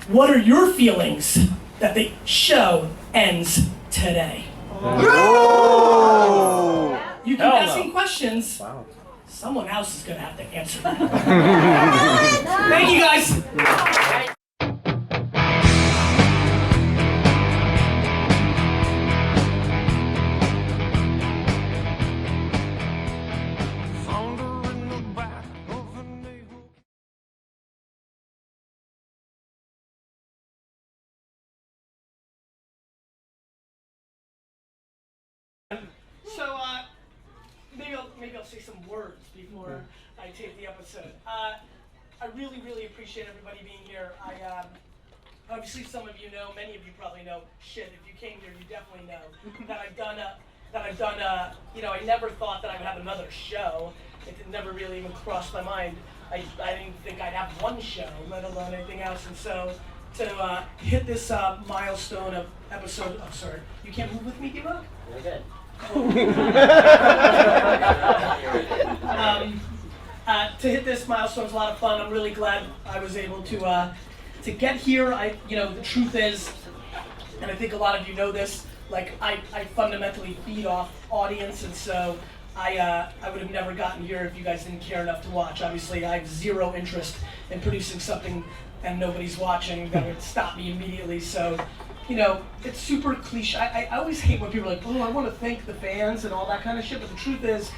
What are your feelings that the show ends today? Oh. You keep asking questions. Wow. Someone else is going to have to answer that. Thank you, guys. So, maybe I'll say some words before I tape the episode. I really, really appreciate everybody being here. Obviously some of you know, many of you probably know, shit, if you came here, you definitely know that I've done I never thought that I would have another show. It never really even crossed my mind. I didn't think I'd have one show, let alone anything else. And so to hit this milestone of episode, I'm sorry, you can't move with me, D-Rock? We're good. To hit this milestone was a lot of fun. I'm really glad I was able to get here. The truth is, and I think a lot of you know this, like I fundamentally feed off audience, and so I would have never gotten here if you guys didn't care enough to watch. Obviously, I have zero interest in producing something and nobody's watching. That would stop me immediately. So, it's super cliche. I always hate when people are like, oh, I want to thank the fans and all that kind of shit. But the truth is,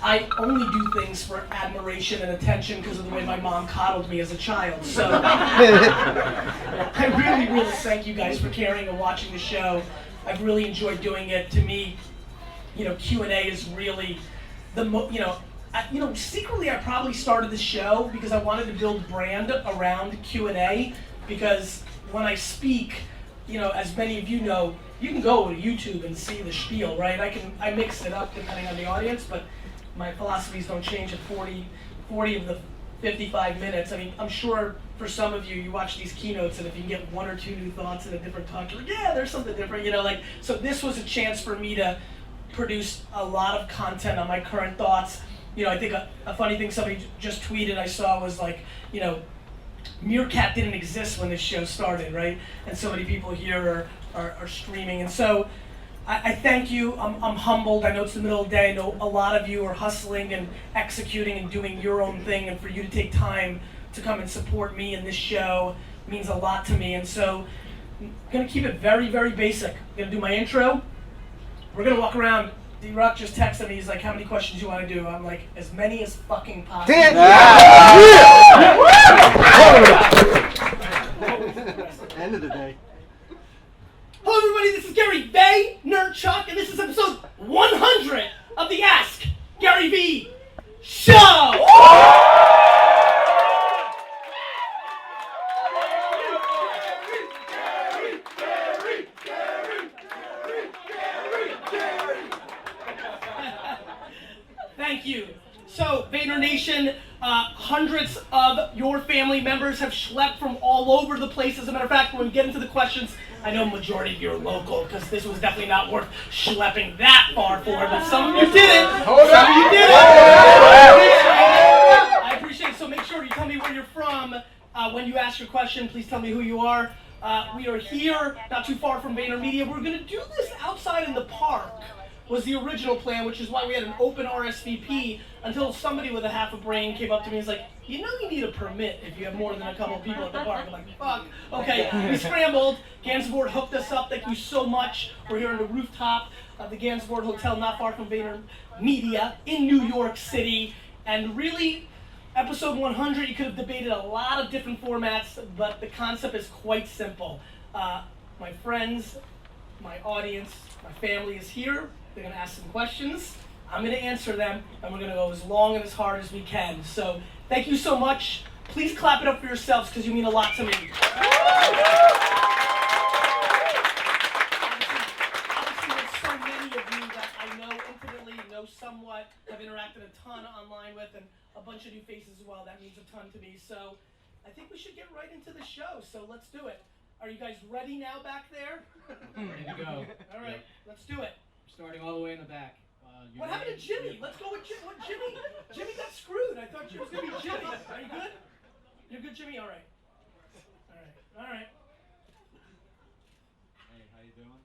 I only do things for admiration and attention because of the way my mom coddled me as a child. So I really, really thank you guys for caring and watching the show. I've really enjoyed doing it. To me, Q&A is really the secretly I probably started the show because I wanted to build brand around Q&A, because when I speak, as many of you know, you can go to YouTube and see the spiel, right? I mix it up depending on the audience, but my philosophies don't change at 40 of the 55 minutes. I mean, I'm sure for some of you watch these keynotes, and if you can get one or two new thoughts in a different talk, you're like, yeah, there's something different, so this was a chance for me to produce a lot of content on my current thoughts. I think a funny thing somebody just tweeted I saw was like, Meerkat didn't exist when this show started, right? And so many people here are streaming. And so I thank you. I'm humbled. I know it's the middle of the day. I know a lot of you are hustling and executing and doing your own thing. And for you to take time to come and support me in this show means a lot to me. And so I'm going to keep it very, very basic. I'm going to do my intro. We're going to walk around. D-Rock just texted me. He's like, how many questions do you want to do? I'm like, as many as fucking possible. End of the day. Hello everybody, this is Gary Vaynerchuk, and this is episode 100 of the AskGaryVee show! Thank you. So, Vayner Nation, hundreds of your family members have schlepped from all over the place. As a matter of fact, when we get into the questions, I know majority of you are local, because this was definitely not worth schlepping that far for, but some of you did it. Some of you did it. I appreciate it. So make sure you tell me where you're from. When you ask your question, please tell me who you are. We are here, not too far from Vayner Media. We're going to do this outside in the park. Was the original plan, which is why we had an open RSVP, until somebody with a half a brain came up to me and was like, you need a permit if you have more than a couple of people at the park. I'm like, fuck. Okay, we scrambled. Gansevoort hooked us up. Thank you so much. We're here on the rooftop of the Gansevoort Hotel, not far from Vayner Media in New York City. And really, episode 100, you could have debated a lot of different formats, but the concept is quite simple. My friends, my audience, my family is here. They're going to ask some questions. I'm going to answer them, and we're going to go as long and as hard as we can. So thank you so much. Please clap it up for yourselves, because you mean a lot to me. Obviously, there's so many of you that I know intimately, know somewhat, have interacted a ton online with, and a bunch of new faces as well. That means a ton to me. So I think we should get right into the show. So let's do it. Are you guys ready now back there? Ready to go. All right, let's do it. Starting all the way in the back. What happened to Jimmy? Let's go with Jimmy. What, Jimmy? Jimmy got screwed. I thought Jimmy was going to be Jimmy. Are you good? You're good, Jimmy? All right. All right. Hey, how you doing?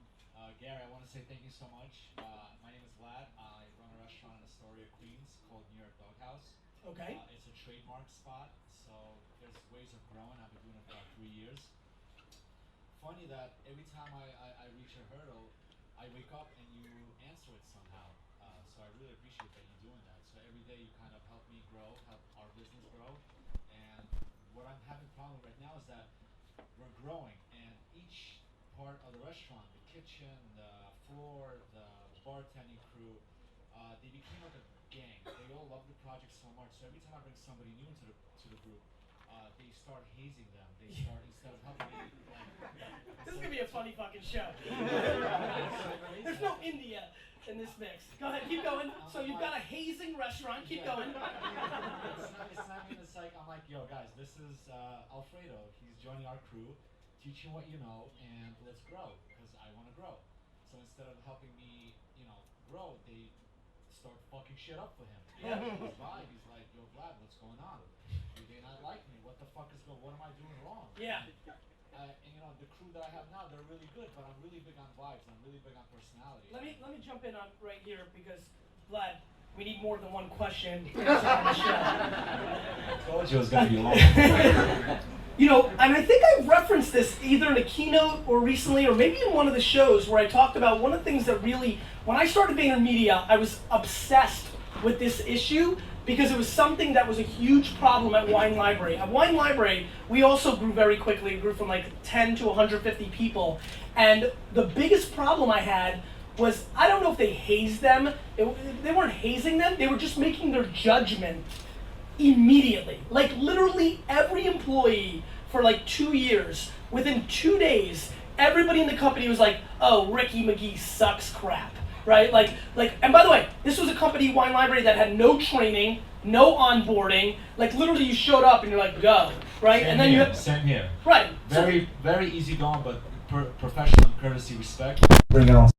Gary, I want to say thank you so much. My name is Vlad. I run a restaurant in Astoria, Queens called New York Doghouse. Okay. It's a trademark spot, so there's ways of growing. I've been doing it for about 3 years. Funny that every time I reach a hurdle, I wake up and you answer it somehow. So I really appreciate that you're doing that. So every day you kind of help me grow, help our business grow. And what I'm having a problem right now is that we're growing, and each part of the restaurant, the kitchen, the floor, the bartending crew, they became like a gang. They all love the project so much. So every time I bring somebody new into the group, they start hazing them. They start, instead of helping me, This is gonna be a funny fucking show. There's no India in this mix. Go ahead, keep going. So you've got a hazing restaurant. Keep going. It's like, I'm like, yo guys, this is Alfredo. He's joining our crew. Teach him what you know, and let's grow, because I want to grow. So instead of helping me, grow, they start fucking shit up for him. Yeah. He's vibe. He's like, yo Vlad, what's going on? Do they not like me? What the fuck is going? What am I doing wrong? Yeah. And the crew that I have now, they're really good, but I'm really big on vibes. I'm really big on personality. Let me jump in on right here because Vlad, we need more than one question to answer on the show. I told you it was gonna be long. And I think I've referenced this either in a keynote or recently, or maybe in one of the shows where I talked about one of the things that really, when I started Vaynermedia, I was obsessed with this issue because it was something that was a huge problem at Wine Library. At Wine Library, we also grew very quickly. It grew from like 10 to 150 people. And the biggest problem I had was, I don't know if they hazed them. They weren't hazing them. They were just making their judgment immediately. Like literally every employee for like 2 years, within 2 days, everybody in the company was like, oh, Ricky McGee sucks crap. Right? Like, and by the way, this was a company, Wine Library, that had no training, no onboarding. Like, literally, you showed up and you're like, go, right? Same here. Right. Very, very easy going, but professional courtesy, respect. Bring it on.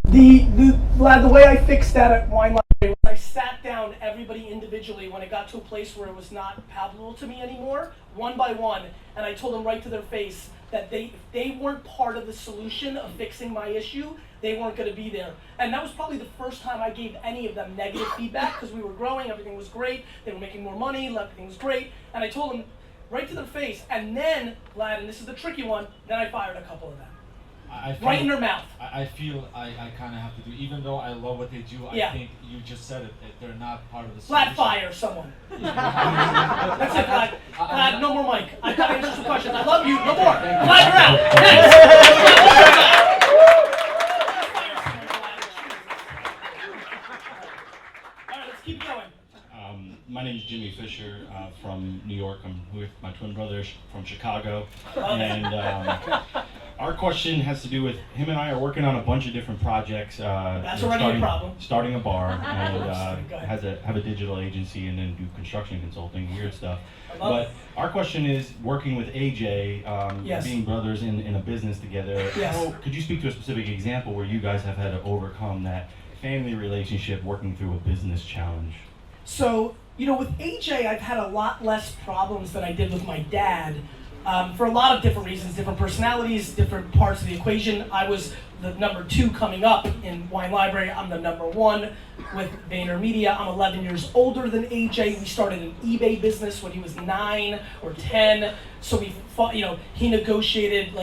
Vlad, the way I fixed that at Wine Library was I sat down everybody individually when it got to a place where it was not palpable to me anymore, one by one, and I told them right to their face that if they weren't part of the solution of fixing my issue, they weren't going to be there. And that was probably the first time I gave any of them negative feedback because we were growing, everything was great, they were making more money, everything was great, and I told them right to their face, and then, Vlad, and this is the tricky one, then I fired a couple of them. Right in their mouth. I feel I kind of have to do, even though I love what they do, I think you just said it, that they're not part of the solution. Vlad, fire someone. That's it, Vlad. Vlad, no more mic. I've got answers for questions. I love you, no more. Vlad, you're out. Next. All right, let's keep going. My name is Jimmy Fisher from New York. I'm with my twin brother from Chicago. And our question has to do with him and I are working on a bunch of different projects. That's already a problem. Starting a bar and have a digital agency and then do construction consulting, weird stuff. But our question is working with AJ, being brothers in a business together. Yes. Could you speak to a specific example where you guys have had to overcome that family relationship working through a business challenge? So, with AJ, I've had a lot less problems than I did with my dad. For a lot of different reasons, different personalities, different parts of the equation. I was the number 2 coming up in Wine Library. I'm the number 1 with Vaynermedia. I'm 11 years older than AJ. We started an eBay business when he was 9 or 10. So we fought, he negotiated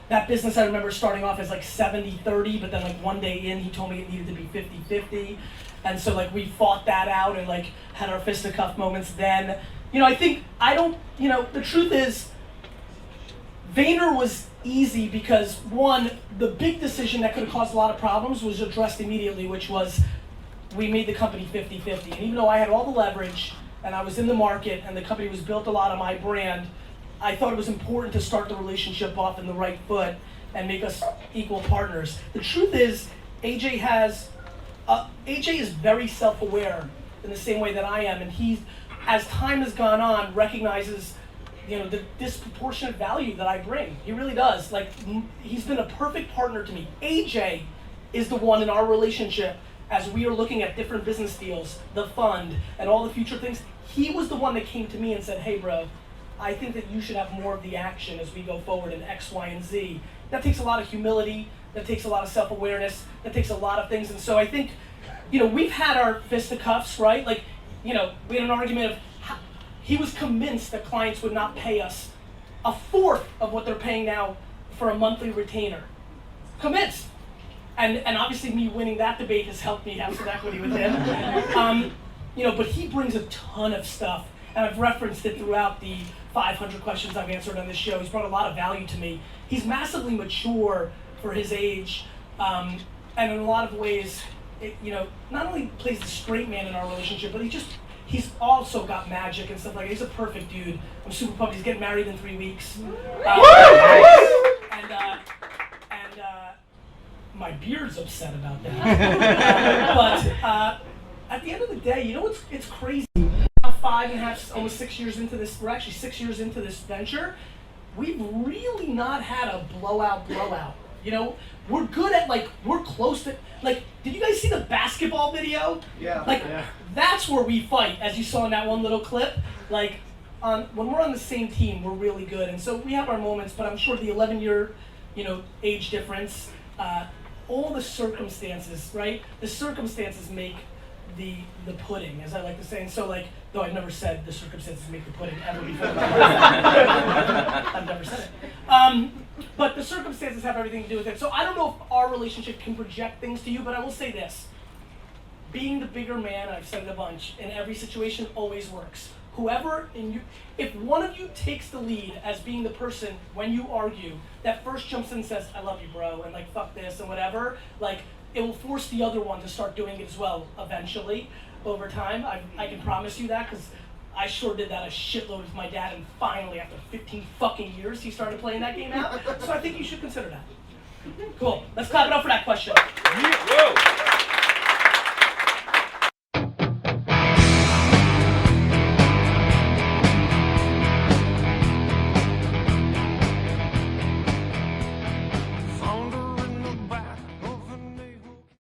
that business. I remember starting off as 70-30, but then one day in, he told me it needed to be 50-50. And so we fought that out and had our fisticuff moments then. The truth is, Vayner was easy because, one, the big decision that could have caused a lot of problems was addressed immediately, which was we made the company 50-50. And even though I had all the leverage and I was in the market and the company was built a lot on my brand, I thought it was important to start the relationship off in the right foot and make us equal partners. The truth is, AJ is very self-aware in the same way that I am, and he, as time has gone on, recognizes the disproportionate value that I bring. He really does. He's been a perfect partner to me. AJ is the one in our relationship, as we are looking at different business deals, the fund, and all the future things. He was the one that came to me and said, hey bro, I think that you should have more of the action as we go forward in X, Y, and Z. That takes a lot of humility, that takes a lot of self-awareness, that takes a lot of things. And so I think, we've had our fisticuffs, right? Like, we had an argument of he was convinced that clients would not pay us a fourth of what they're paying now for a monthly retainer. Convinced. And obviously me winning that debate has helped me have some equity with him. But he brings a ton of stuff, and I've referenced it throughout the 500 questions I've answered on this show. He's brought a lot of value to me. He's massively mature for his age, and in a lot of ways, not only plays the straight man in our relationship, but he's also got magic and stuff like that. He's a perfect dude. I'm super pumped. He's getting married in 3 weeks. My beard's upset about that. But at the end of the day, it's crazy. Now 5.5, almost 6 years into this, we're actually 6 years into this venture, we've really not had a blowout. We're good at, we're close to, did you guys see the basketball video? Yeah. That's where we fight, as you saw in that one little clip. When we're on the same team, we're really good. And so we have our moments, but I'm sure the 11-year, age difference, all the circumstances, right? The circumstances make the pudding, as I like to say. And so, though I've never said the circumstances make the pudding ever before. I've never said it. But the circumstances have everything to do with it. So I don't know if our relationship can project things to you, but I will say this. Being the bigger man, I've said it a bunch, in every situation always works. If one of you takes the lead as being the person, when you argue, that first jumps in and says, I love you, bro, and fuck this, and whatever, it will force the other one to start doing it as well, eventually, over time. I can promise you that, because I sure did that a shitload with my dad, and finally, after 15 fucking years, he started playing that game out. So I think you should consider that. Cool. Let's clap it up for that question.